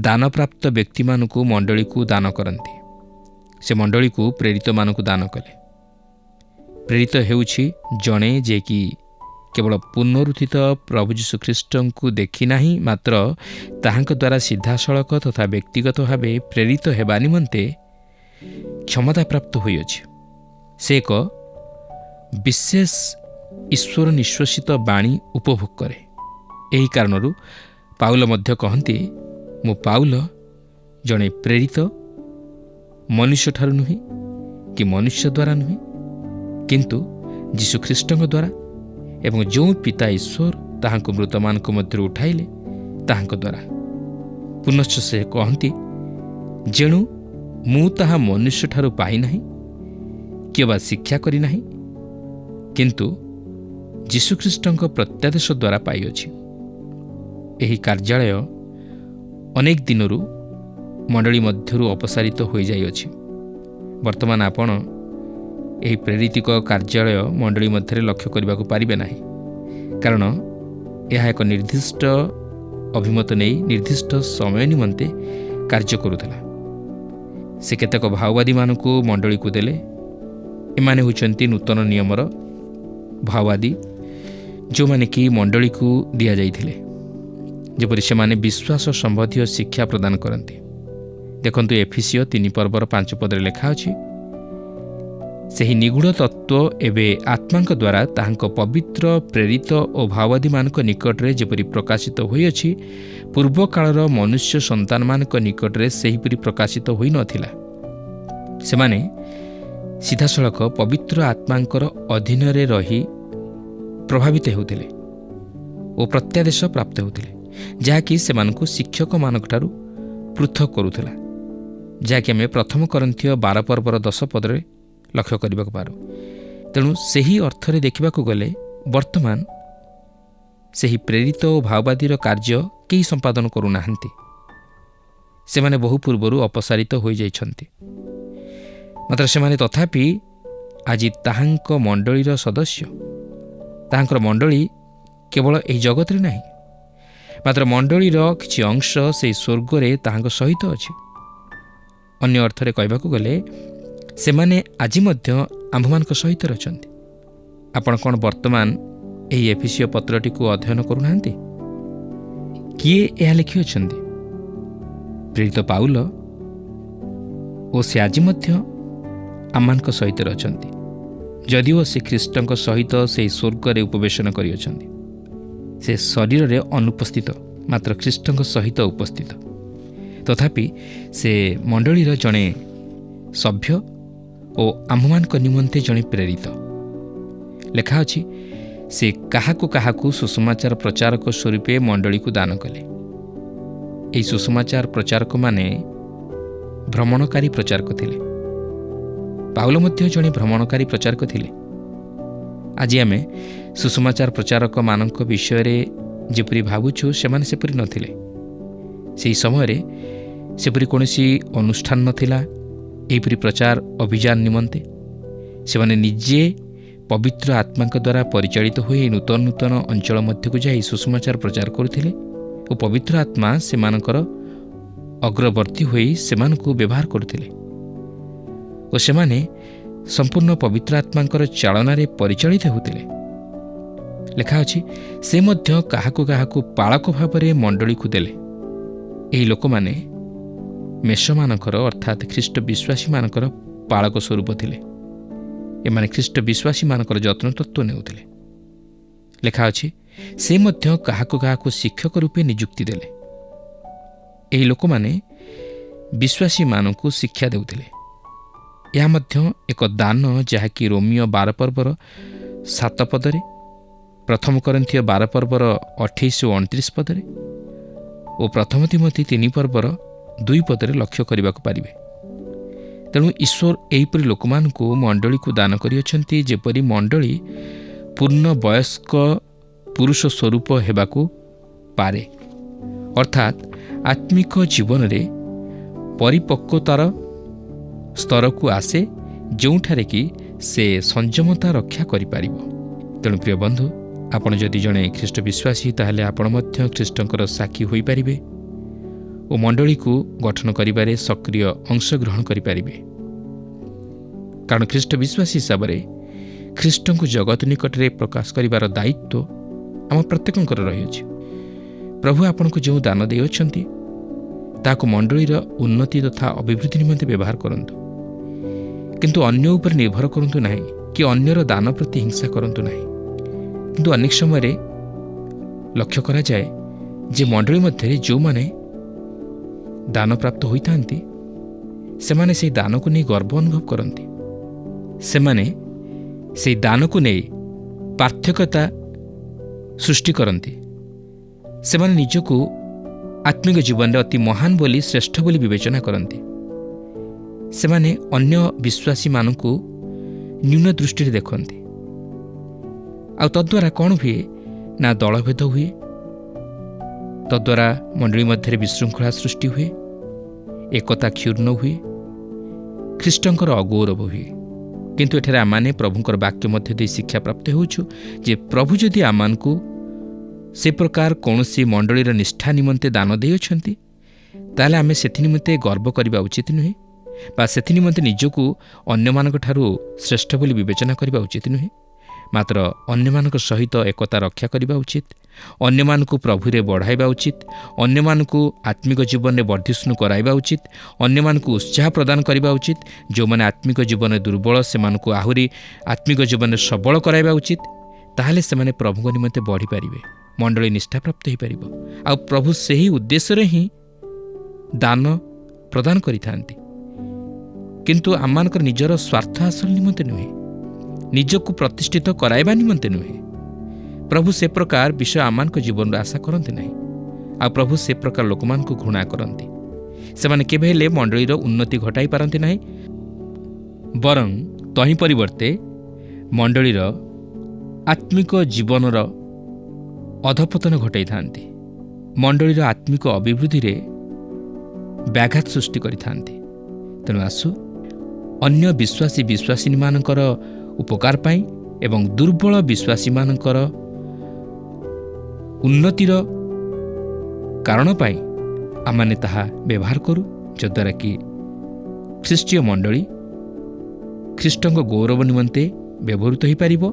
ଦାନପ୍ରାପ୍ତ ବ୍ୟକ୍ତିମାନଙ୍କୁ ମଣ୍ଡଳୀକୁ ଦାନ କରନ୍ତି। ସେ ମଣ୍ଡଳୀକୁ ପ୍ରେରିତମାନଙ୍କୁ ଦାନ କଲେ। ପ୍ରେରିତ ହେଉଛି ଜଣେ ଯିଏକି କେବଳ ପୁନରୁତ୍ଥିତ ପ୍ରଭୁ ଯୀଶୁଖ୍ରୀଷ୍ଟଙ୍କୁ ଦେଖି ନାହିଁ, ମାତ୍ର ତାହାଙ୍କ ଦ୍ୱାରା ସିଧାସଳଖ ତଥା ବ୍ୟକ୍ତିଗତ ଭାବେ ପ୍ରେରିତ ହେବା ନିମନ୍ତେ କ୍ଷମତାପ୍ରାପ୍ତ ହୋଇଅଛି। ସେ ଏକ ବିଶେଷ ଈଶ୍ୱର ନିଶ୍ୱାସିତ ବାଣୀ ଉପଭୋଗ କରେ। ଏହି କାରଣରୁ ପାଉଲ ମଧ୍ୟ କହନ୍ତି, ମୁଁ ପାଉଲ ଜଣେ ପ୍ରେରିତ, ମନୁଷ୍ୟଠାରୁ ନୁହେଁ କି ମନୁଷ୍ୟ ଦ୍ୱାରା ନୁହେଁ, କିନ୍ତୁ ଯୀଶୁଖ୍ରୀଷ୍ଟଙ୍କ ଦ୍ୱାରା ଏବଂ ଯେଉଁ ପିତା ଈଶ୍ୱର ତାହାଙ୍କୁ ମୃତମାନଙ୍କ ମଧ୍ୟରୁ ଉଠାଇଲେ ତାହାଙ୍କ ଦ୍ୱାରା। ପୁନଶ୍ଚ ସେ କହନ୍ତି, ଯେଣୁ ମୁଁ ତାହା ମନୁଷ୍ୟଠାରୁ ପାଇନାହିଁ କିମ୍ବା ଶିକ୍ଷା କରିନାହିଁ, କିନ୍ତୁ ଯୀଶୁଖ୍ରୀଷ୍ଟଙ୍କ ପ୍ରତ୍ୟାଦେଶ ଦ୍ୱାରା ପାଇଅଛି। ଏହି କାର୍ଯ୍ୟାଳୟ ଅନେକ ଦିନରୁ ମଣ୍ଡଳୀ ମଧ୍ୟରୁ ଅପସାରିତ ହୋଇଯାଇଅଛି। ବର୍ତ୍ତମାନ ଆପଣ ଏହି ପ୍ରେରିତିକ କାର୍ଯ୍ୟାଳୟ ମଣ୍ଡଳୀ ମଧ୍ୟରେ ଲକ୍ଷ୍ୟ କରିବାକୁ ପାରିବେ ନାହିଁ, କାରଣ ଏହା ଏକ ନିର୍ଦ୍ଦିଷ୍ଟ ଅଭିମତ ନେଇ ନିର୍ଦ୍ଦିଷ୍ଟ ସମୟ ନିମନ୍ତେ କାର୍ଯ୍ୟ କରୁଥିଲା। ସେ କେତେକ ଭାଓବାଦୀମାନଙ୍କୁ ମଣ୍ଡଳୀକୁ ଦେଲେ। ଏମାନେ ହେଉଛନ୍ତି ନୂତନ ନିୟମର ଭାଓବାଦୀ, ଯେଉଁମାନେ କି ମଣ୍ଡଳୀକୁ ଦିଆଯାଇଥିଲେ, ଯେପରି ସେମାନେ ବିଶ୍ୱାସ ସମ୍ବନ୍ଧୀୟ ଶିକ୍ଷା ପ୍ରଦାନ କରନ୍ତି। ଦେଖନ୍ତୁ, ଏଫିସିଓ 3 ପର୍ବର 5 ପଦରେ ଲେଖା ଅଛି, ସେହି ନିଗୂଢ଼ ତତ୍ତ୍ୱ ଏବେ ଆତ୍ମାଙ୍କ ଦ୍ୱାରା ତାହାଙ୍କ ପବିତ୍ର ପ୍ରେରିତ ଓ ଭାଓବାଦୀମାନଙ୍କ ନିକଟରେ ଯେପରି ପ୍ରକାଶିତ ହୋଇଅଛି, ପୂର୍ବକାଳର ମନୁଷ୍ୟ ସନ୍ତାନମାନଙ୍କ ନିକଟରେ ସେହିପରି ପ୍ରକାଶିତ ହୋଇନଥିଲା। ସେମାନେ ସିଧାସଳଖ ପବିତ୍ର ଆତ୍ମାଙ୍କର ଅଧୀନରେ ରହି ପ୍ରଭାବିତ ହେଉଥିଲେ ଓ ପ୍ରତ୍ୟାଦେଶ ପ୍ରାପ୍ତ ହେଉଥିଲେ, ଯାହାକି ସେମାନଙ୍କୁ ଶିକ୍ଷକମାନଙ୍କଠାରୁ ପୃଥକ କରୁଥିଲା, ଯାହାକି ଆମେ 1 କରିନ୍ଥିୟ 12 ପର୍ବର 10 ପଦରେ ଲକ୍ଷ୍ୟ କରିବାକୁ ପାରୁ। ତେଣୁ ସେହି ଅର୍ଥରେ ଦେଖିବାକୁ ଗଲେ ବର୍ତ୍ତମାନ ସେହି ପ୍ରେରିତ ଓ ଭାଓବାଦୀର କାର୍ଯ୍ୟ କେହି ସମ୍ପାଦନ କରୁନାହାନ୍ତି। ସେମାନେ ବହୁ ପୂର୍ବରୁ ଅପସାରିତ ହୋଇଯାଇଛନ୍ତି। ମାତ୍ର ସେମାନେ ତଥାପି ଆଜି ତାହାଙ୍କ ମଣ୍ଡଳୀର ସଦସ୍ୟ। ତାହାଙ୍କର ମଣ୍ଡଳୀ କେବଳ ଏହି ଜଗତରେ ନାହିଁ, ମାତ୍ର ମଣ୍ଡଳୀର କିଛି ଅଂଶ ସେହି ସ୍ୱର୍ଗରେ ତାହାଙ୍କ ସହିତ ଅଛି। ଅନ୍ୟ ଅର୍ଥରେ କହିବାକୁ ଗଲେ ସେମାନେ ଆଜି ମଧ୍ୟ ଆମ୍ଭମାନଙ୍କ ସହିତ ଅଛନ୍ତି। ଆପଣ କ'ଣ ବର୍ତ୍ତମାନ ଏହି ଏଫେସୀୟ ପତ୍ରଟିକୁ ଅଧ୍ୟୟନ କରୁନାହାନ୍ତି? କିଏ ଏହା ଲେଖିଅଛନ୍ତି? ପ୍ରେରିତ ପାଉଲ, ଓ ସେ ଆଜି ମଧ୍ୟ ଆମମାନଙ୍କ ସହିତ ଅଛନ୍ତି, ଯଦିଓ ସେ ଖ୍ରୀଷ୍ଟଙ୍କ ସହିତ ସେହି ସ୍ୱର୍ଗରେ ଉପବେଶନ କରିଅଛନ୍ତି। ସେ ଶରୀରରେ ଅନୁପସ୍ଥିତ, ମାତ୍ର ଖ୍ରୀଷ୍ଟଙ୍କ ସହିତ ଉପସ୍ଥିତ। ତଥାପି ସେ ମଣ୍ଡଳୀର ଜଣେ ସଭ୍ୟ ଓ ଆମ୍ଭମାନଙ୍କ ନିମନ୍ତେ ଜଣେ ପ୍ରେରିତ। ଲେଖା ଅଛି, ସେ କାହାକୁ କାହାକୁ ସୁସମାଚାର ପ୍ରଚାରକ ସ୍ୱରୂପେ ମଣ୍ଡଳୀକୁ ଦାନ କଲେ। ଏହି ସୁସମାଚାର ପ୍ରଚାରକମାନେ ଭ୍ରମଣକାରୀ ପ୍ରଚାରକ ଥିଲେ। ପାଉଲ ମଧ୍ୟ ଜଣେ ଭ୍ରମଣକାରୀ ପ୍ରଚାରକ ଥିଲେ। ଆଜି ଆମେ ସୁସମାଚାର ପ୍ରଚାରକମାନଙ୍କ ବିଷୟରେ ଯେପରି ଭାବୁଛୁ, ସେମାନେ ସେପରି ନଥିଲେ। ସେହି ସମୟରେ ସେପରି କୌଣସି ଅନୁଷ୍ଠାନ ନଥିଲା ଏହିପରି ପ୍ରଚାର ଅଭିଯାନ ନିମନ୍ତେ। ସେମାନେ ନିଜେ ପବିତ୍ର ଆତ୍ମାଙ୍କ ଦ୍ୱାରା ପରିଚାଳିତ ହୋଇ ନୂତନ ନୂତନ ଅଞ୍ଚଳ ମଧ୍ୟକୁ ଯାଇ ସୁସମାଚାର ପ୍ରଚାର କରୁଥିଲେ ଓ ପବିତ୍ର ଆତ୍ମା ସେମାନଙ୍କର ଅଗ୍ରବର୍ତ୍ତୀ ହୋଇ ସେମାନଙ୍କୁ ବ୍ୟବହାର କରୁଥିଲେ ଓ ସେମାନେ ସମ୍ପୂର୍ଣ୍ଣ ପବିତ୍ର ଆତ୍ମାଙ୍କର ଚାଳନାରେ ପରିଚାଳିତ ହେଉଥିଲେ। ଲେଖା ଅଛି, ସେ ମଧ୍ୟ କାହାକୁ କାହାକୁ ପାଳକ ଭାବରେ ମଣ୍ଡଳୀକୁ ଦେଲେ। ଏହି ଲୋକମାନେ ମେଷମାନଙ୍କର ଅର୍ଥାତ୍ ଖ୍ରୀଷ୍ଟ ବିଶ୍ୱାସୀମାନଙ୍କର ପାଳକ ସ୍ୱରୂପ ଥିଲେ। ଏମାନେ ଖ୍ରୀଷ୍ଟ ବିଶ୍ୱାସୀମାନଙ୍କର ଯତ୍ନ ତତ୍ତ୍ୱ ନେଉଥିଲେ। ଲେଖା ଅଛି, ସେ ମଧ୍ୟ କାହାକୁ କାହାକୁ ଶିକ୍ଷକ ରୂପେ ନିଯୁକ୍ତି ଦେଲେ। ଏହି ଲୋକମାନେ ବିଶ୍ୱାସୀମାନଙ୍କୁ ଶିକ୍ଷା ଦେଉଥିଲେ। ଏହା ମଧ୍ୟ ଏକ ଦାନ, ଯାହାକି ରୋମୀୟ 12 ପର୍ବର 7 ପଦରେ, ପ୍ରଥମ କରିନ୍ଥୀୟ 12 ପର୍ବର 28 ଓ 29 ପଦରେ ଓ ପ୍ରଥମ ତିମୋଥୀ 3 ପର୍ବର 2 ପଦରେ ଲକ୍ଷ୍ୟ କରିବାକୁ ପାରିବେ। ତେଣୁ ଈଶ୍ୱର ଏହିପରି ଲୋକମାନଙ୍କୁ ମଣ୍ଡଳୀକୁ ଦାନ କରିଅଛନ୍ତି, ଯେପରି ମଣ୍ଡଳୀ ପୂର୍ଣ୍ଣ ବୟସ୍କ ପୁରୁଷ ସ୍ୱରୂପ ହେବାକୁ ପାରେ, ଅର୍ଥାତ୍ ଆତ୍ମିକ ଜୀବନରେ ପରିପକ୍ୱତାର ସ୍ତରକୁ ଆସେ, ଯେଉଁଠାରେ କି ସେ ସଂଯମତା ରକ୍ଷା କରିପାରିବ। ତେଣୁ ପ୍ରିୟ ବନ୍ଧୁ, ଆପଣ ଯଦି ଜଣେ ଖ୍ରୀଷ୍ଟ ବିଶ୍ୱାସୀ, ତାହେଲେ ଆପଣ ମଧ୍ୟ ଖ୍ରୀଷ୍ଟଙ୍କର ସାକ୍ଷୀ ହୋଇପାରିବେ ଓ ମଣ୍ଡଳୀକୁ ଗଠନ କରିବାରେ ସକ୍ରିୟ ଅଂଶଗ୍ରହଣ କରିପାରିବେ। କାରଣ ଖ୍ରୀଷ୍ଟ ବିଶ୍ୱାସୀ ହିସାବରେ ଖ୍ରୀଷ୍ଟଙ୍କୁ ଜଗତ ନିକଟରେ ପ୍ରକାଶ କରିବାର ଦାୟିତ୍ୱ ଆମ ପ୍ରତ୍ୟେକଙ୍କର ରହିଅଛି। ପ୍ରଭୁ ଆପଣଙ୍କୁ ଯେଉଁ ଦାନ ଦେଇଅଛନ୍ତି, ତାହାକୁ ମଣ୍ଡଳୀର ଉନ୍ନତି ତଥା ଅଭିବୃଦ୍ଧି ନିମନ୍ତେ ବ୍ୟବହାର କରନ୍ତୁ। କିନ୍ତୁ ଅନ୍ୟ ଉପରେ ନିର୍ଭର କରନ୍ତୁ ନାହିଁ, କି ଅନ୍ୟର ଦାନ ପ୍ରତି ହିଂସା କରନ୍ତୁ ନାହିଁ। କିନ୍ତୁ ଅନେକ ସମୟରେ ଲକ୍ଷ୍ୟ କରାଯାଏ ଯେ ମଣ୍ଡଳୀ ମଧ୍ୟରେ ଯେଉଁମାନେ ଦାନପ୍ରାପ୍ତ ହୋଇଥାନ୍ତି, ସେମାନେ ସେହି ଦାନକୁ ନେଇ ଗର୍ବ ଅନୁଭବ କରନ୍ତି। ସେମାନେ ସେହି ଦାନକୁ ନେଇ ପାର୍ଥକ୍ୟତା ସୃଷ୍ଟି କରନ୍ତି। ସେମାନେ ନିଜକୁ ଆତ୍ମିକ ଜୀବନରେ ଅତି ମହାନ ବୋଲି, ଶ୍ରେଷ୍ଠ ବୋଲି ବିବେଚନା କରନ୍ତି। ସେମାନେ ଅନ୍ୟ ବିଶ୍ୱାସୀମାନଙ୍କୁ ନ୍ୟୁନ ଦୃଷ୍ଟିରେ ଦେଖନ୍ତି। ଆଉ ତଦ୍ୱାରା କ'ଣ ହୁଏ ନା ଦଳଭେଦ ହୁଏ। ତଦ୍ୱାରା ମଣ୍ଡଳୀ ମଧ୍ୟରେ ବିଶୃଙ୍ଖଳା ସୃଷ୍ଟି ହୁଏ, ଏକତା କ୍ଷୁର୍ଣ୍ଣ ହୁଏ, ଖ୍ରୀଷ୍ଟଙ୍କର ଅଗୌରବ ହୁଏ। କିନ୍ତୁ ଏଠାରେ ଆମମାନେ ପ୍ରଭୁଙ୍କର ବାକ୍ୟ ମଧ୍ୟ ଦେଇ ଶିକ୍ଷାପ୍ରାପ୍ତ ହେଉଛୁ ଯେ ପ୍ରଭୁ ଯଦି ଆମମାନଙ୍କୁ ସେ ପ୍ରକାର କୌଣସି ମଣ୍ଡଳୀର ନିଷ୍ଠା ନିମନ୍ତେ ଦାନ ଦେଇଅଛନ୍ତି, ତାହେଲେ ଆମେ ସେଥି ନିମନ୍ତେ ଗର୍ବ କରିବା ଉଚିତ ନୁହେଁ, ବା ସେଥି ନିମନ୍ତେ ନିଜକୁ ଅନ୍ୟମାନଙ୍କଠାରୁ ଶ୍ରେଷ୍ଠ ବୋଲି ବିବେଚନା କରିବା ଉଚିତ ନୁହେଁ। ମାତ୍ର ଅନ୍ୟମାନଙ୍କ ସହିତ ଏକତା ରକ୍ଷା କରିବା ଉଚିତ, ଅନ୍ୟମାନଙ୍କୁ ପ୍ରଭୁରେ ବଢ଼ାଇବା ଉଚିତ, ଅନ୍ୟମାନଙ୍କୁ ଆତ୍ମିକ ଜୀବନରେ ବର୍ଦ୍ଧିଷ୍ଣୁ କରାଇବା ଉଚିତ, ଅନ୍ୟମାନଙ୍କୁ ଉତ୍ସାହ ପ୍ରଦାନ କରିବା ଉଚିତ। ଯେଉଁମାନେ ଆତ୍ମିକ ଜୀବନରେ ଦୁର୍ବଳ, ସେମାନଙ୍କୁ ଆହୁରି ଆତ୍ମିକ ଜୀବନରେ ସବଳ କରାଇବା ଉଚିତ। ତାହେଲେ ସେମାନେ ପ୍ରଭୁଙ୍କ ନିମନ୍ତେ ବଢ଼ିପାରିବେ, ମଣ୍ଡଳୀ ନିଷ୍ଠାପ୍ରାପ୍ତ ହୋଇପାରିବ। ଆଉ ପ୍ରଭୁ ସେହି ଉଦ୍ଦେଶ୍ୟରେ ହିଁ ଦାନ ପ୍ରଦାନ କରିଥାନ୍ତି, କିନ୍ତୁ ଆମମାନଙ୍କର ନିଜର ସ୍ୱାର୍ଥ ହାସଲ ନିମନ୍ତେ ନୁହେଁ, ନିଜକୁ ପ୍ରତିଷ୍ଠିତ କରାଇବା ନିମନ୍ତେ ନୁହେଁ। ପ୍ରଭୁ ସେ ପ୍ରକାର ବିଷୟ ଆମମାନଙ୍କ ଜୀବନରୁ ଆଶା କରନ୍ତି ନାହିଁ। ଆଉ ପ୍ରଭୁ ସେ ପ୍ରକାର ଲୋକମାନଙ୍କୁ ଘୃଣା କରନ୍ତି। ସେମାନେ କେବେ ହେଲେ ମଣ୍ଡଳୀର ଉନ୍ନତି ଘଟାଇ ପାରନ୍ତି ନାହିଁ, ବରଂ ତହିଁ ପରିବର୍ତ୍ତେ ମଣ୍ଡଳୀର ଆତ୍ମିକ ଜୀବନର ଅଧପତନ ଘଟାଇଥାନ୍ତି, ମଣ୍ଡଳୀର ଆତ୍ମିକ ଅଭିବୃଦ୍ଧିରେ ବ୍ୟାଘାତ ସୃଷ୍ଟି କରିଥାନ୍ତି। ତେଣୁ ଆସୁ ଅନ୍ୟ ବିଶ୍ୱାସୀମାନଙ୍କର ଉପକାର ପାଇଁ ଏବଂ ଦୁର୍ବଳ ବିଶ୍ୱାସୀମାନଙ୍କର ଉନ୍ନତିର କାରଣ ପାଇଁ ଆମମାନେ ତାହା ବ୍ୟବହାର କରୁ, ଯଦ୍ୱାରା କି ଖ୍ରୀଷ୍ଟୀୟ ମଣ୍ଡଳୀ ଖ୍ରୀଷ୍ଟଙ୍କ ଗୌରବ ନିମନ୍ତେ ବ୍ୟବହୃତ ହୋଇପାରିବ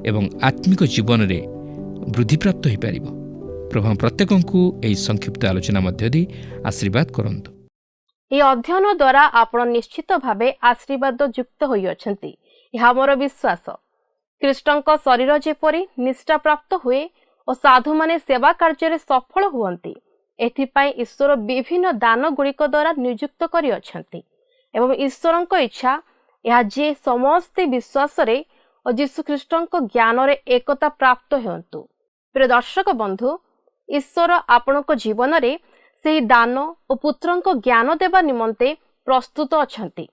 ଏବଂ ଆତ୍ମିକ ଜୀବନରେ ବୃଦ୍ଧିପ୍ରାପ୍ତ ହୋଇପାରିବ। ପ୍ରଭୁ ପ୍ରତ୍ୟେକଙ୍କୁ ଏହି ସଂକ୍ଷିପ୍ତ ଆଲୋଚନା ମଧ୍ୟ ଦେଇ ଆଶୀର୍ବାଦ କରନ୍ତୁ। ଏହି ଅଧ୍ୟୟନ ଦ୍ୱାରା ଆପଣ ନିଶ୍ଚିତ ଭାବେ ଆଶୀର୍ବାଦ ଯୁକ୍ତ ହୋଇଅଛନ୍ତି, ଏହା ମୋର ବିଶ୍ୱାସ। ଖ୍ରୀଷ୍ଟଙ୍କ ଶରୀର ଯେପରି ନିଷ୍ଠାପ୍ରାପ୍ତ ହୁଏ ଓ ସାଧୁମାନେ ସେବା କାର୍ଯ୍ୟରେ ସଫଳ ହୁଅନ୍ତି, ଏଥିପାଇଁ ଈଶ୍ୱର ବିଭିନ୍ନ ଦାନ ଗୁଡ଼ିକ ଦ୍ୱାରା ନିଯୁକ୍ତ କରିଅଛନ୍ତି ଏବଂ ଈଶ୍ୱରଙ୍କ ଇଚ୍ଛା ଏହା ଯେ ସମସ୍ତେ ବିଶ୍ୱାସରେ ଓ ଯୀଶୁଖ୍ରୀଷ୍ଟଙ୍କ ଜ୍ଞାନରେ ଏକତା ପ୍ରାପ୍ତ ହୁଅନ୍ତୁ। ପ୍ରିୟ ଦର୍ଶକ ବନ୍ଧୁ, ଈଶ୍ୱର ଆପଣଙ୍କ ଜୀବନରେ ସେହି ଦାନ ଓ ପୁତ୍ରଙ୍କ ଜ୍ଞାନ ଦେବା ନିମନ୍ତେ ପ୍ରସ୍ତୁତ ଅଛନ୍ତି।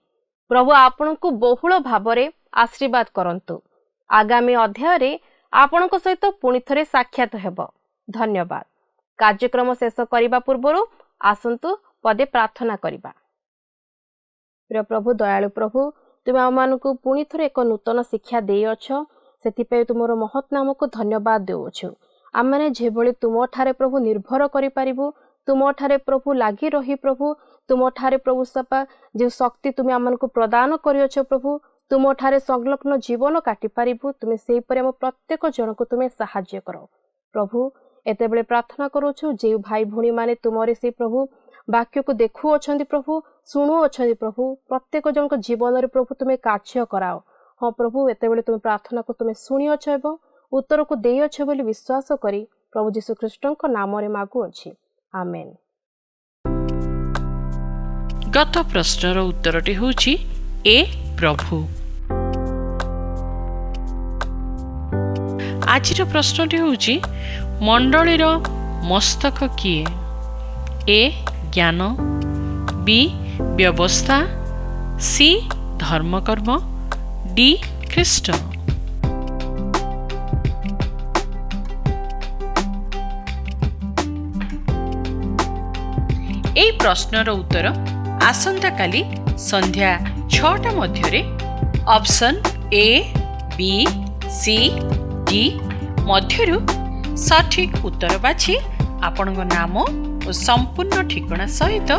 ପ୍ରଭୁ ଆପଣଙ୍କୁ ବହୁଳ ଭାବରେ ଆଶୀର୍ବାଦ କରନ୍ତୁ। ଆଗାମୀ ଅଧ୍ୟାୟରେ ଆପଣଙ୍କ ସହିତ ପୁଣି ଥରେ ସାକ୍ଷାତ ହେବ। ଧନ୍ୟବାଦ। କାର୍ଯ୍ୟକ୍ରମ ଶେଷ କରିବା ପୂର୍ବରୁ ଆସନ୍ତୁ ପଦେ ପ୍ରାର୍ଥନା କରିବା। ପ୍ରିୟ ପ୍ରଭୁ, ଦୟାଳୁ ପ୍ରଭୁ, ତୁମେ ଆମମାନଙ୍କୁ ପୁଣି ଥରେ ଏକ ନୂତନ ଶିକ୍ଷା ଦେଇଅଛ, ସେଥିପାଇଁ ତୁମର ମହତ୍ ନାମକୁ ଧନ୍ୟବାଦ ଦେଉଛୁ। ଆମମାନେ ଯେଭଳି ତୁମଠାରେ ପ୍ରଭୁ ନିର୍ଭର କରିପାରିବୁ, ତୁମଠାରେ ପ୍ରଭୁ ଲାଗି ରହି ପ୍ରଭୁ, ତୁମଠାରେ ପ୍ରଭୁ ସପା ଯେଉଁ ଶକ୍ତି ତୁମେ ଆମମାନଙ୍କୁ ପ୍ରଦାନ କରିଅଛ ପ୍ରଭୁ, ତୁମଠାରେ ସଂଲଗ୍ନ ଜୀବନ କାଟିପାରିବୁ, ତୁମେ ସେହିପରି ଆମ ପ୍ରତ୍ୟେକ ଜଣକୁ ତୁମେ ସାହାଯ୍ୟ କର। ପ୍ରଭୁ, ଏତେବେଳେ ପ୍ରାର୍ଥନା କରୁଛୁ ଯେଉଁ ଭାଇ ଭଉଣୀମାନେ ତୁମରେ ସେଇ ପ୍ରଭୁ ବାକ୍ୟକୁ ଦେଖୁଅଛନ୍ତି ପ୍ରଭୁ, ଶୁଣୁଅଛନ୍ତି ପ୍ରଭୁ, ପ୍ରତ୍ୟେକ ଜଣଙ୍କ ଜୀବନରେ ପ୍ରଭୁ ତୁମେ କାର୍ଯ୍ୟ କରାଅ। ହଁ ପ୍ରଭୁ, ଏତେବେଳେ ତୁମେ ପ୍ରାର୍ଥନାକୁ ତୁମେ ଶୁଣିଅଛ ଏବଂ ଉତ୍ତରକୁ ଦେଇଅଛ ବୋଲି ବିଶ୍ୱାସ କରି ପ୍ରଭୁ ଯୀଶୁଖ୍ରୀଷ୍ଟଙ୍କ ନାମରେ ମାଗୁଅଛି, ଆମେନ୍। ଗତ ପ୍ରଶ୍ନର ଉତ୍ତରଟି ହେଉଛି ଏ ପ୍ରଭୁ। ଆଜିର ପ୍ରଶ୍ନଟି ହେଉଛି ମଣ୍ଡଳୀର ମସ୍ତକ କିଏ? ଏ ଜ୍ଞାନ, ବି ବ୍ୟବସ୍ଥା, ସି ଧର୍ମକର୍ମ, ଡି ଖ୍ରୀଷ୍ଟ। এই প্রশ্নর উত্তর আসন্তাকালি সন্ধ্যা 6টা মধ্যে option A, B, C, D মধ্যরু সঠিক উত্তর বাছি আপনার নাম ও সম্পূর্ণ ঠিকনা সহিত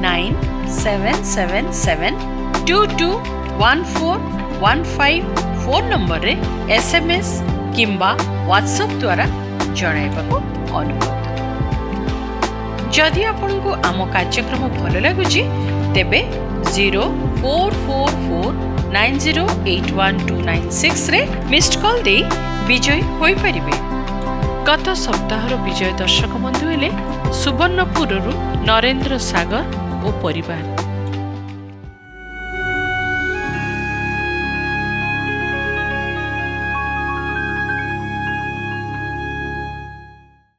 9777221415 ফোন নম্বরে SMS কিংবা WhatsApp দ্বারা জଣାଇବାକୁ অনুরোধ। जदि आपको आम कार्यक्रम भल लगुच तेबे 044490812996 रे मिस्ड कॉल दे विजय होई परिबे। गत सप्ताहर विजय दर्शक बंधु हेले सुवर्णपुररू नरेंद्र सागर और परिवार।